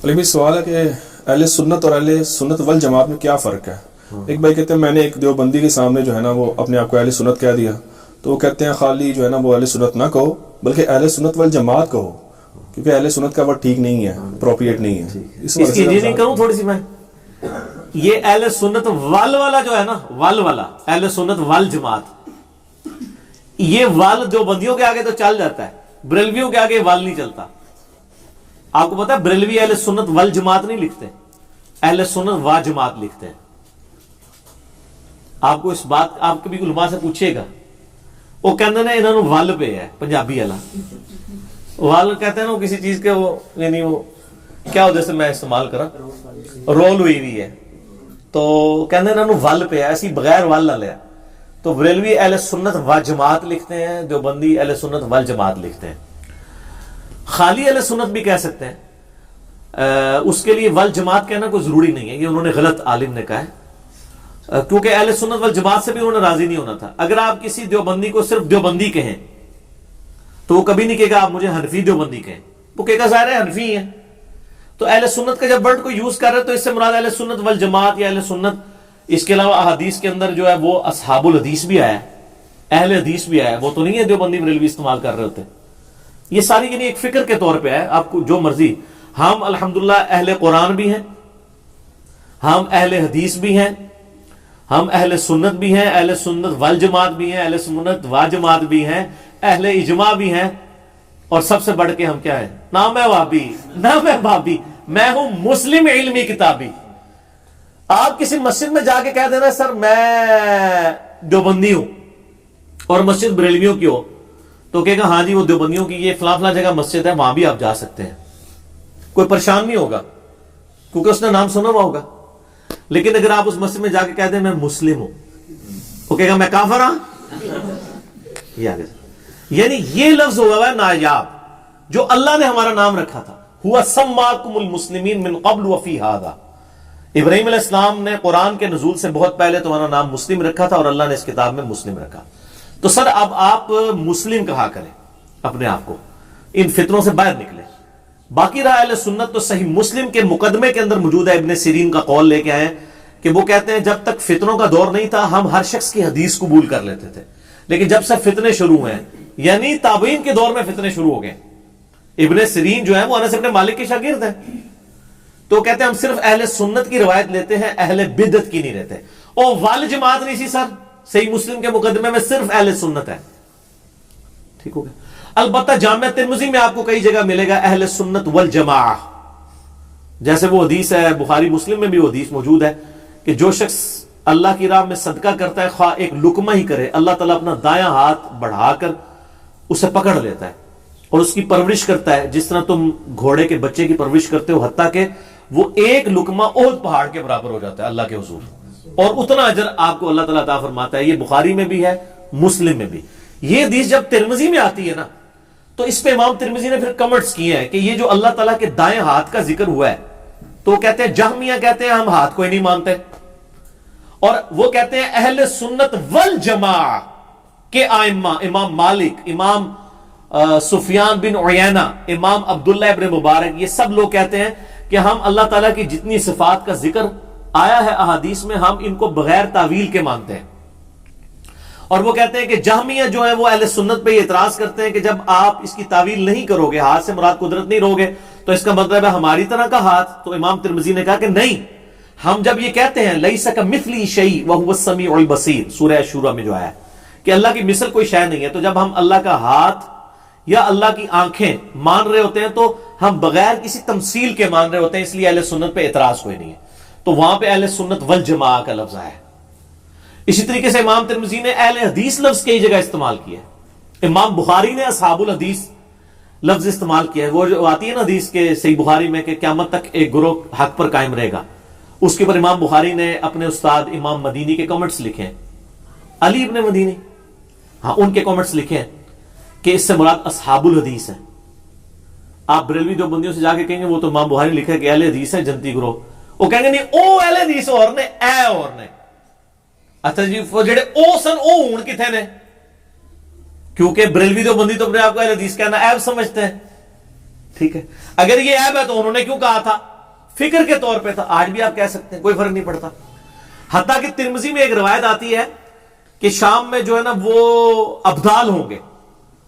علی بھائی سوال ہے کہ اہل سنت اور اہل سنت والجماعت میں کیا فرق ہے؟ ایک بھائی کہتے ہیں میں نے ایک دیوبندی کے سامنے جو ہے نا وہ اپنے آپ کو اہل سنت کہہ دیا، تو وہ کہتے ہیں خالی جو ہے نا وہ اہل سنت نہ کہو بلکہ اہل سنت والجماعت کہو، کیونکہ اہل سنت کا ورڈ ٹھیک نہیں ہے، اپروپریٹ نہیں ہے۔ اس کی نہیں کروں تھوڑی سی میں، یہ اہل سنت وال والا جو ہے نا، وال والا اہل سنت والجماعت، یہ وال جو بندیوں کے آگے تو چل جاتا ہے، بریلویوں کے آگے وال نہیں چلتا۔ آپ کو پتا ہے بریلوی اہل سنت والجماعت نہیں لکھتے، اہل سنت وا جماعت لکھتے ہیں۔ آپ کو اس بات آپ کبھی علماء سے پوچھئے گا، وہ کہتے ہیں انہوں نے ول پہ ہے، پنجابی والا ول کہتے ہیں نا کسی چیز کے، وہ یعنی وہ کیا ہو جیسے میں استعمال کرا رول ہوئی ہوئی ہے، تو کہتے ہیں انہوں نے ول پہ ہے، ایسی بغیر ول نہ لیا۔ تو بریلوی اہل سنت و جماعت لکھتے ہیں، جو بندی اہل سنت والجماعت لکھتے ہیں۔ خالی اہل سنت بھی کہہ سکتے ہیں، اس کے لیے والجماعت کہنا کوئی ضروری نہیں ہے، یہ انہوں نے غلط عالم نے کہا ہے، کیونکہ اہل سنت والجماعت سے بھی انہوں نے راضی نہیں ہونا تھا۔ اگر آپ کسی دیوبندی کو صرف دیوبندی کہیں تو وہ کبھی نہیں کہے گا آپ مجھے حنفی دیوبندی کہیں، وہ کہے گا ظاہر ہے حنفی ہیں۔ تو اہل سنت کا جب ورڈ کو یوز کر رہے تو اس سے مراد اہل سنت والجماعت یا اہل سنت، اس کے علاوہ احادیث کے اندر جو ہے وہ اصحاب الحدیث بھی آیا ہے، اہل حدیث بھی آیا ہے، وہ تو نہیں ہے دیوبندی بریلوی استعمال کر رہے ہوتے۔ یہ ساری یعنی ایک فکر کے طور پہ ہے، آپ کو جو مرضی۔ ہم الحمدللہ اہل قرآن بھی ہیں، ہم اہل حدیث بھی ہیں، ہم اہل سنت بھی ہیں، اہل سنت والجماعت بھی ہیں، اہل سنت واجماعت بھی ہیں، اہل اجماع بھی ہیں، اور سب سے بڑھ کے ہم کیا ہیں؟ نہ میں وہابی نہ میں بھابی، میں ہوں مسلم علمی کتابی۔ آپ کسی مسجد میں جا کے کہہ دینا سر میں دیوبندی ہوں اور مسجد بریلویوں کی ہو، تو کہے گا ہاں جی وہ دیوبندیوں کی یہ فلاں فلاں جگہ مسجد ہے، وہاں بھی آپ جا سکتے ہیں، کوئی پریشان نہیں ہوگا کیونکہ اس نے نام سنا ہوا ہوگا۔ لیکن اگر آپ اس مسجد میں جا کے کہہ دیں میں مسلم ہوں، وہ کہے گا میں کافر ہوں۔ یہ آگے یعنی یہ لفظ ہوا ہے نایاب، جو اللہ نے ہمارا نام رکھا تھا، ہوا سماکم المسلمین من قبل وفی ھذا۔ ابراہیم علیہ السلام نے قرآن کے نزول سے بہت پہلے تمہارا نام مسلم رکھا تھا، اور اللہ نے اس کتاب میں مسلم رکھا۔ تو سر اب آپ مسلم کہا کریں اپنے آپ کو، ان فتنوں سے باہر نکلے۔ باقی رہا اہل سنت تو صحیح مسلم کے مقدمے کے اندر موجود ہے، ابن سیرین کا قول لے کے آئے کہ وہ کہتے ہیں جب تک فتنوں کا دور نہیں تھا ہم ہر شخص کی حدیث قبول کر لیتے تھے، لیکن جب سے فتنے شروع ہوئے یعنی تابعین کے دور میں فتنے شروع ہو گئے، ابن سیرین جو ہے وہ انس بن مالک کے شاگرد ہیں، تو کہتے ہیں ہم صرف اہل سنت کی روایت لیتے ہیں، اہل بدعت کی نہیں لیتے۔ اور وال جماعت نہیں سی سر، صحیح مسلم کے مقدمے میں صرف اہل سنت ہے، ٹھیک ہو گیا۔ البتہ جامعہ ترمذی میں آپ کو کئی جگہ ملے گا اہل سنت والجماعہ، جیسے وہ حدیث ہے بخاری مسلم میں بھی وہ حدیث موجود ہے کہ جو شخص اللہ کی راہ میں صدقہ کرتا ہے، خواہ ایک لقمہ ہی کرے، اللہ تعالیٰ اپنا دایاں ہاتھ بڑھا کر اسے پکڑ لیتا ہے اور اس کی پرورش کرتا ہے، جس طرح تم گھوڑے کے بچے کی پرورش کرتے ہو، حتیٰ کہ وہ ایک لقمہ احد پہاڑ کے برابر ہو جاتا ہے اللہ کے حضور، اور اتنا اجر آپ کو اللہ تعالیٰ عطا فرماتا ہے۔ یہ بخاری میں بھی ہے، مسلم میں بھی۔ یہ حدیث جب ترمذی میں آتی ہے نا، تو اس پہ امام ترمذی نے پھر کمنٹس کیے ہیں کہ یہ جو اللہ تعالیٰ کے دائیں ہاتھ کا ذکر ہوا ہے، تو وہ کہتے ہیں جہمیہ کہتے ہیں ہم ہاتھ کو ہی نہیں مانتے، اور وہ کہتے ہیں اہل سنت والجماعہ کے آئمہ، امام مالک، امام سفیان بن عیینہ، امام عبداللہ ابن مبارک، یہ سب لوگ کہتے ہیں کہ ہم اللہ تعالیٰ کی جتنی صفات کا ذکر آیا ہے احادیث میں، ہم ان کو بغیر تعویل کے مانتے ہیں۔ اور وہ کہتے ہیں کہ جہمیہ جو ہے وہ اہل سنت پہ یہ اعتراض کرتے ہیں کہ جب آپ اس کی تعویل نہیں کرو گے، ہاتھ سے مراد قدرت نہیں رہو گے، تو اس کا مطلب ہے ہماری طرح کا ہاتھ۔ تو امام ترمذی نے کہا کہ نہیں، ہم جب یہ کہتے ہیں لیس کمثلہ شیء وہو السمیع البصیر، سورہ شورى میں جو آیا کہ اللہ کی مثل کوئی شے نہیں ہے، تو جب ہم اللہ کا ہاتھ یا اللہ کی آنکھیں مان رہے ہوتے ہیں تو ہم بغیر کسی تمثیل کے مان رہے ہوتے ہیں، اس لیے اہل سنت پہ اعتراض کوئی نہیں ہے۔ تو وہاں پہ اہل سنت والجماعہ کا لفظ آیا ہے۔ اسی طریقے سے امام ترمذی نے اہل حدیث لفظ کئی جگہ استعمال کیا ہے، امام بخاری نے اصحاب الحدیث لفظ استعمال کیا ہے۔ وہ جو آتی ہے نا حدیث کے صحیح بخاری میں کہ قیامت تک ایک گروہ حق پر قائم رہے گا، اس کے اوپر امام بخاری نے اپنے استاد امام مدینی کے کمنٹس لکھے ہیں، علی ابن مدینی، ہاں ان کے کمنٹس لکھے ہیں کہ اس سے مراد اصحاب الحدیث ہیں۔ آپ بریلوی دیوبندیوں سے جا کے کہیں گے وہ تو امام بخاری لکھا ہے کہ اہل حدیث ہے جنتی گروہ، وہ کہیں گے نہیں او اہل حدیث اور نے اے اور نے، اچھا جی وہ جڑے او سن او ہون کتنے نے، کیونکہ بریلوی دیوبندی تو اپنے آپ کو اہل حدیث کہنا عیب سمجھتے ہیں، ٹھیک ہے۔ اگر یہ عیب ہے تو انہوں نے کیوں کہا تھا فکر کے طور پہ تھا، آج بھی آپ کہہ سکتے ہیں، کوئی فرق نہیں پڑتا. حتیٰ کہ ترمذی میں ایک روایت آتی ہے کہ شام میں جو ہے نا وہ ابدال ہوں گے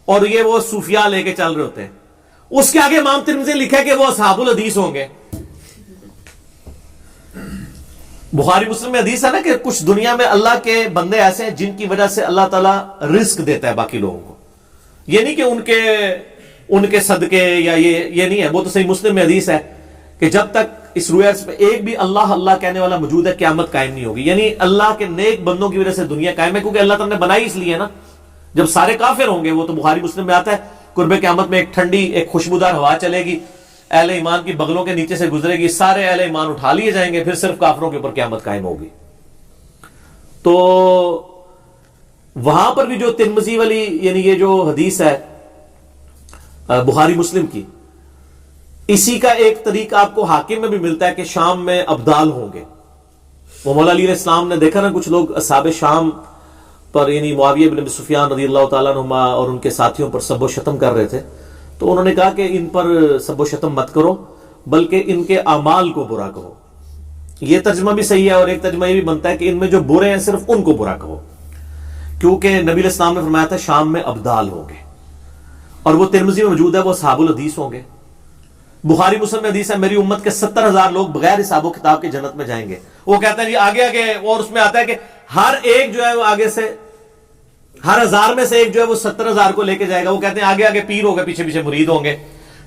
اور یہ وہ صوفیاء لے کے چل رہے ہوتے ہیں. اس کے آگے امام ترمذی نے لکھا ہے کہ وہ اصحاب الحدیث ہوں گے. بخاری مسلم میں حدیث ہے نا کہ کچھ دنیا میں اللہ کے بندے ایسے ہیں جن کی وجہ سے اللہ تعالیٰ رزق دیتا ہے باقی لوگوں کو. یہ نہیں کہ ان کے صدقے یا یہ نہیں ہے. وہ تو صحیح مسلم میں حدیث ہے کہ جب تک اس روئے پہ ایک بھی اللہ اللہ کہنے والا موجود ہے قیامت قائم نہیں ہوگی. یعنی اللہ کے نیک بندوں کی وجہ سے دنیا قائم ہے، کیونکہ اللہ تعالیٰ نے بنائی اس لیے نا. جب سارے کافر ہوں گے، وہ تو بخاری مسلم میں آتا ہے، قرب قیامت میں ایک ٹھنڈی ایک خوشبودار ہوا چلے گی، اہل ایمان کی بغلوں کے نیچے سے گزرے گی، سارے اہل ایمان اٹھا لیے جائیں گے، پھر صرف کافروں کے اوپر قیامت قائم ہوگی. تو وہاں پر بھی جو ترمذی والی یعنی یہ جو حدیث ہے بخاری مسلم کی، اسی کا ایک طریقہ آپ کو حاکم میں بھی ملتا ہے کہ شام میں ابدال ہوں گے. وہ مولا علی علیہ السلام نے دیکھا نا کچھ لوگ اصحاب شام پر یعنی معاویہ بن ابی سفیان رضی اللہ تعالیٰ عنہما اور ان کے ساتھیوں پر سب و شتم کر رہے تھے. تو انہوں نے کہا کہ ان پر سب و شتم مت کرو بلکہ ان کے اعمال کو برا کہو. یہ ترجمہ بھی صحیح ہے، اور ایک ترجمہ یہ بھی بنتا ہے کہ ان میں جو برے ہیں صرف ان کو برا کہو، کیونکہ نبی علیہ السلام نے فرمایا تھا شام میں ابدال ہوں گے. اور وہ ترمذی میں موجود ہے، وہ اصحاب الحدیث ہوں گے. بخاری مسلم میں حدیث ہے میری امت کے 70,000 لوگ بغیر حساب و کتاب کے جنت میں جائیں گے. وہ کہتے ہیں جی آگے آگے، اور اس میں آتا ہے کہ ہر ایک جو ہے وہ آگے سے ہر 1000 میں سے ایک جو ہے وہ 70,000 کو لے کے جائے گا. وہ کہتے ہیں آگے آگے پیر ہوگا، پیچھے پیچھے مرید ہوں گے.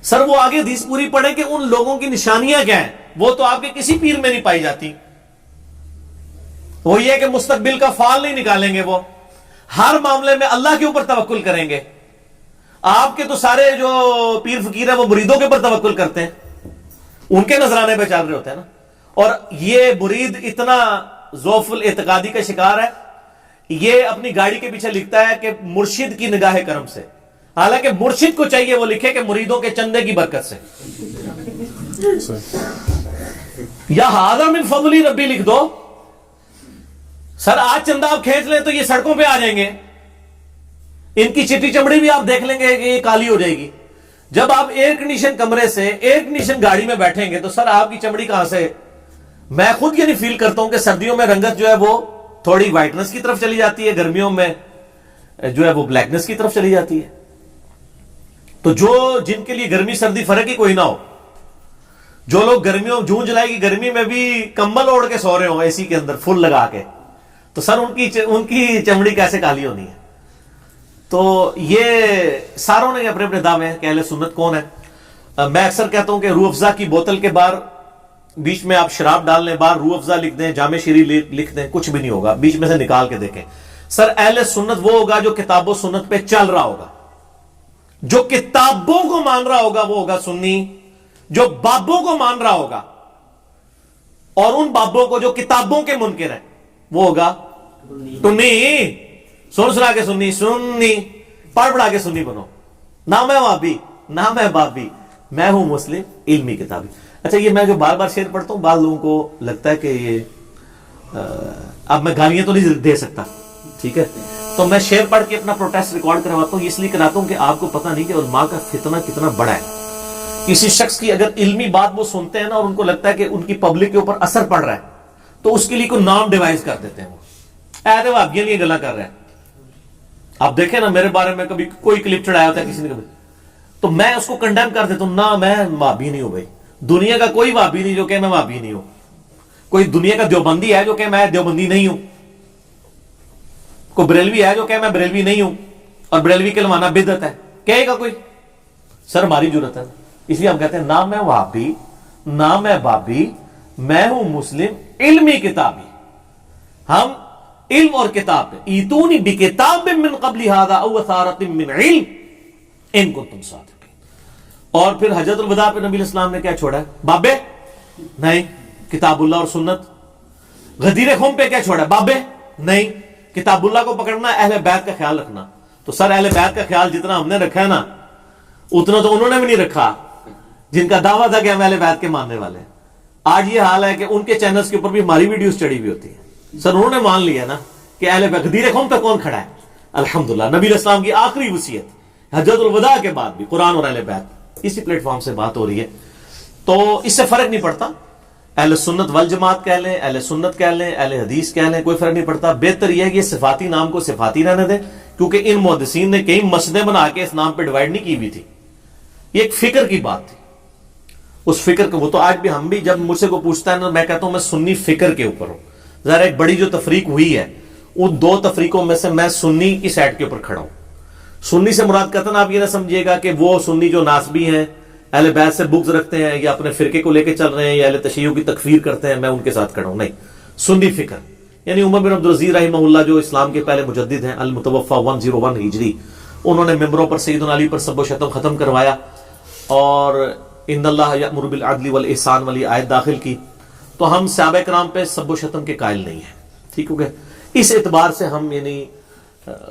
سر وہ آگے حدیث پوری پڑھیں کہ ان لوگوں کی نشانیاں کیا ہیں. وہ تو آپ کے کسی پیر میں نہیں پائی جاتی. وہ یہ کہ مستقبل کا فال نہیں نکالیں گے، وہ ہر معاملے میں اللہ کے اوپر توکل کریں گے. آپ کے تو سارے جو پیر فقیر ہیں وہ مریدوں کے اوپر توکل کرتے ہیں، ان کے نذرانے پہ چل رہے ہوتے ہیں نا. اور یہ مرید اتنا ضعف الاعتقادی کا شکار ہے، یہ اپنی گاڑی کے پیچھے لکھتا ہے کہ مرشد کی نگاہ کرم سے، حالانکہ مرشد کو چاہیے وہ لکھے کہ مریدوں کے چندے کی برکت سے، یا ھذا من فضل ربی لکھ دو. سر آج چندہ آپ کھینچ لیں تو یہ سڑکوں پہ آ جائیں گے. ان کی چٹی چمڑی بھی آپ دیکھ لیں گے کہ یہ کالی ہو جائے گی. جب آپ ایئر کنڈیشن کمرے سے ایئر کنڈیشن گاڑی میں بیٹھیں گے تو سر آپ کی چمڑی کہاں سے. میں خود یعنی فیل کرتا ہوں کہ سردیوں میں رنگت جو ہے وہ تھوڑی وائٹنس کی طرف چلی جاتی ہے، گرمیوں میں جو ہے وہ بلیکنس کی طرف چلی جاتی ہے. تو جن کے لیے گرمی سردی فرق ہی کوئی نہ ہو، جو لوگ گرمیوں جون جولائی کی گرمی میں بھی کمبل اوڑھ کے سو رہے ہوں اے سی کے اندر فل لگا کے، تو سر ان کی چمڑی کیسے کالی ہونی ہے. تو یہ ساروں نے اپنے اپنے دعوے ہیں کہ اہل سنت کون ہے. میں اکثر کہتا ہوں کہ روح افزا کی بوتل کے باہر بیچ میں آپ شراب ڈال لیں، باہر روح افزا لکھ دیں، جامع شیری لکھ دیں، کچھ بھی نہیں ہوگا. بیچ میں سے نکال کے دیکھیں. سر اہل سنت وہ ہوگا جو کتاب و سنت پہ چل رہا ہوگا، جو کتابوں کو مان رہا ہوگا وہ ہوگا سنی. جو بابوں کو مان رہا ہوگا اور ان بابوں کو جو کتابوں کے منکر ہیں وہ ہوگا سنی. سنا کے سنی پڑھ پڑھا کے سنی بنو. نہ میں وابی نہ میں بابی، میں ہوں مسلم علمی کتابی. اچھا یہ میں جو بار بار شعر پڑھتا ہوں بعض لوگوں کو لگتا ہے کہ یہ اب میں گالیاں تو نہیں دے سکتا، ٹھیک ہے، تو میں شعر پڑھ کے اپنا پروٹیسٹ ریکارڈ کرواتا ہوں. اس لیے کراتا ہوں کہ آپ کو پتہ نہیں کہ علماء کا فتنہ کتنا بڑا ہے. کسی شخص کی اگر علمی بات وہ سنتے ہیں نا اور ان کو لگتا ہے کہ ان کی پبلک کے اوپر اثر پڑ رہا ہے تو اس کے لیے کوئی نام ڈیوائز کر دیتے ہیں. وہ ایسے وابیاں لیے گلا کر رہے ہیں. آپ دیکھیں نا میرے بارے میں کبھی کوئی کلپ چڑھایا ہوتا ہے کسی نے کبھی، تو میں اس کو کنڈیم کر دیتا ہوں. نہ میں وابی نہیں ہوں بھائی. دنیا کا کوئی وابی نہیں جو کہ میں وابی نہیں ہوں. کوئی دنیا کا دیوبندی ہے جو کہ میں دیوبندی نہیں ہوں. کوئی بریلوی ہے جو کہ میں بریلوی نہیں ہوں. اور بریلوی کہلوانا بدعت ہے کہے گا کوئی؟ سر ہماری ضرورت ہے. اس لیے ہم کہتے ہیں نہ میں وابی نہ میں بابی، میں ہوں مسلم علمی کتابی. ہم علم اور کتاب پہ ایتونی بکتاب من قبل ھذا او اثارۃ من علم ان کنتم صادقین. اور پھر حجۃ الوداع پہ نبی الاسلام نے کیا چھوڑا ہے؟ بابے نہیں، کتاب اللہ اور سنت. غدیر خم پہ کیا چھوڑا ہے؟ بابے نہیں، کتاب اللہ کو پکڑنا، اہل بیت کا خیال رکھنا. تو سر اہل بیت کا خیال جتنا ہم نے رکھا ہے نا اتنا تو انہوں نے بھی نہیں رکھا جن کا دعویٰ تھا کہ ہم اہل بیت کے ماننے والے ہیں. آج یہ حال ہے کہ ان کے چینلز کے اوپر بھی ہماری ویڈیوز چڑھی ہوئی ہوتی ہیں. سر انہوں نے مان لیا نا کہ اہل بیت. غدیر قوم پہ کون کھڑا ہے؟ الحمدللہ نبی علیہ السلام کی آخری وصیت حجۃ الوداع کے بعد بھی قرآن اور اہل بیت اسی پلیٹ فارم سے بات ہو رہی ہے. تو اس سے فرق نہیں پڑتا اہل سنت والجماعت کہہ لیں، اہل سنت کہہ لیں، اہل حدیث کہہ لیں، کوئی فرق نہیں پڑتا. بہتر یہ ہے کہ یہ صفاتی نام کو صفاتی رہنے دیں، کیونکہ ان محدثین نے کئی مسجدیں بنا کے اس نام پہ ڈیوائیڈ نہیں کی ہوئی تھی. یہ ایک فکر کی بات تھی. اس فکر کو وہ تو آج بھی ہم بھی جب مجھ سے کو پوچھتا ہے نا، میں کہتا ہوں میں سنی فکر کے اوپر ہوں. ذرا ایک بڑی جو تفریق ہوئی ہے ان دو تفریقوں میں سے میں سنی کی سائڈ کے اوپر کھڑا ہوں. سنی سے مراد قطعاً آپ یہ نہ سمجھیے گا کہ وہ سنی جو ناسبی ہیں، اہل بیت سے بغض رکھتے ہیں یا اپنے فرقے کو لے کے چل رہے ہیں یا اہل تشیع کی تکفیر کرتے ہیں، میں ان کے ساتھ کھڑا ہوں. نہیں، سنی فکر یعنی عمر بن عبد العزیز رحمہ اللہ جو اسلام کے پہلے مجدد ہیں، المتوفى 101 ہجری، انہوں نے ممبروں پر سیدنا علی پر سب و شتم ختم کروایا اور ان اللہ یأمر بالعدل والاحسان والی آیت داخل کی. تو ہم صحابہ کرام پہ سب و شتم کے قائل نہیں ہیں. ٹھیک ہو گیا؟ اس اعتبار سے ہم یعنی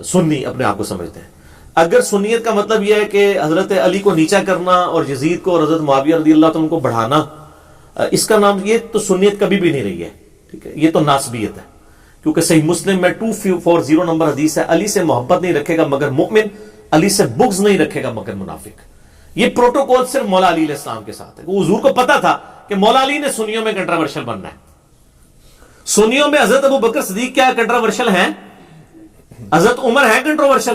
سنی اپنے آپ کو سمجھتے ہیں. اگر سنیت کا مطلب یہ ہے کہ حضرت علی کو نیچا کرنا اور یزید کو اور حضرت معاویہ رضی اللہ عنہ کو بڑھانا، اس کا نام، یہ تو سنیت کبھی بھی نہیں رہی ہے. ٹھیک ہے، یہ تو ناسبیت ہے. کیونکہ صحیح مسلم میں 240 نمبر حدیث ہے، علی سے محبت نہیں رکھے گا مگر مومن، علی سے بغض نہیں رکھے گا مگر منافق. یہ پروٹوکول صرف مولا علی علیہ السلام کے ساتھ ہے. حضور کو پتا تھا کہ مولا علی نے سنیوں میں کنٹراورشل بننا ہے. سنیوں میں حضرت ابو بکر صدیق کیا کنٹراورشل ہیں؟ حضرت عمر ہے کنٹراورشل.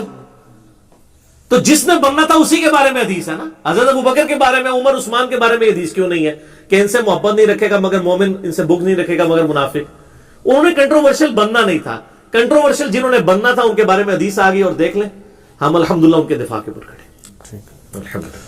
تو جس نے بننا تھا اسی کے بارے میں حدیث ہے نا. حضرت ابو بکر کے بارے میں، عمر عثمان کے بارے میں حدیث کیوں نہیں ہے کہ ان سے محبت نہیں رکھے گا مگر مومن، ان سے بغض نہیں رکھے گا مگر منافق؟ انہوں نے کنٹروورشل بننا نہیں تھا. کنٹروورشل جنہوں نے بننا تھا ان کے بارے میں حدیث آ گئی، اور دیکھ لیں ہم الحمدللہ ان کے دفاع کے اوپر کھڑے. الحمدللہ.